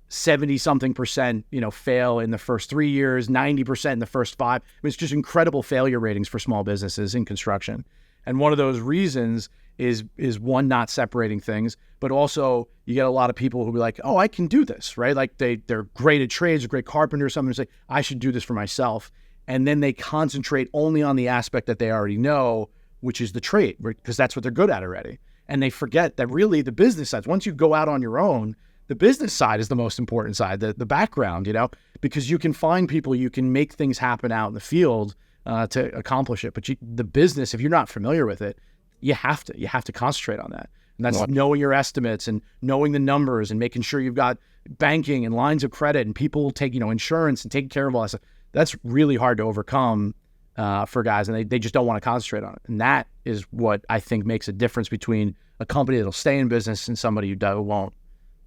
70-something%, fail in the first 3 years, 90% in the first 5. I mean, it's just incredible failure ratings for small businesses in construction. And one of those reasons is one, not separating things, but also you get a lot of people who be like, oh, I can do this, right? Like they're great at trades, a great carpenter or something, and say, I should do this for myself. And then they concentrate only on the aspect that they already know, which is the trade, because that's what they're good at already. And they forget that really the business side, once you go out on your own, the business side is the most important side, the background, because you can find people, you can make things happen out in the field to accomplish it. But the business, if you're not familiar with it, you have to concentrate on that. And that's knowing your estimates and knowing the numbers and making sure you've got banking and lines of credit and people take, insurance and taking care of all that stuff. That's really hard to overcome for guys, and they just don't want to concentrate on it. And that is what I think makes a difference between a company that'll stay in business and somebody who won't.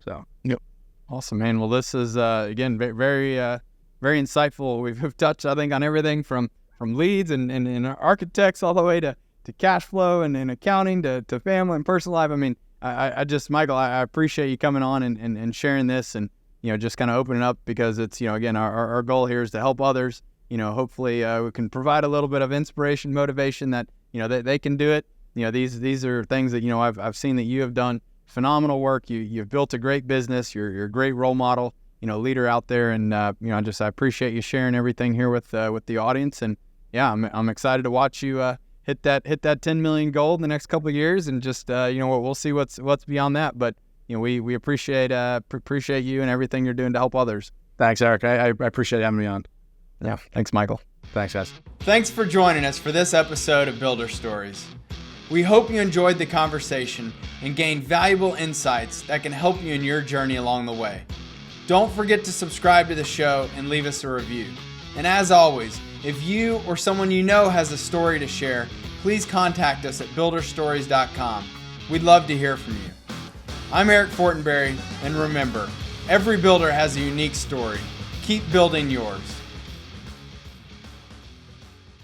So, yep. Awesome, man. Well, this is, again, very, very insightful. We've touched, I think, on everything from leads and architects all the way to cash flow and accounting to family and personal life. I mean, I just, Michael, I appreciate you coming on and sharing this, and, just kind of opening up, because it's, again, our goal here is to help others. Hopefully we can provide a little bit of inspiration, motivation that, they can do it. These are things that, I've seen that you have done phenomenal work. You've built a great business. You're a great role model, leader out there. And, I appreciate you sharing everything here with the audience. And yeah, I'm excited to watch you, hit that 10 million goal in the next couple of years, and just, we'll see what's beyond that. But, we appreciate you and everything you're doing to help others. Thanks, Eric. I appreciate having me on. Yeah. Thanks, Michael. Thanks, guys. Thanks for joining us for this episode of Builder Stories. We hope you enjoyed the conversation and gained valuable insights that can help you in your journey along the way. Don't forget to subscribe to the show and leave us a review. And as always, if you or someone you know has a story to share, please contact us at builderstories.com. We'd love to hear from you. I'm Eric Fortenberry, and remember, every builder has a unique story. Keep building yours.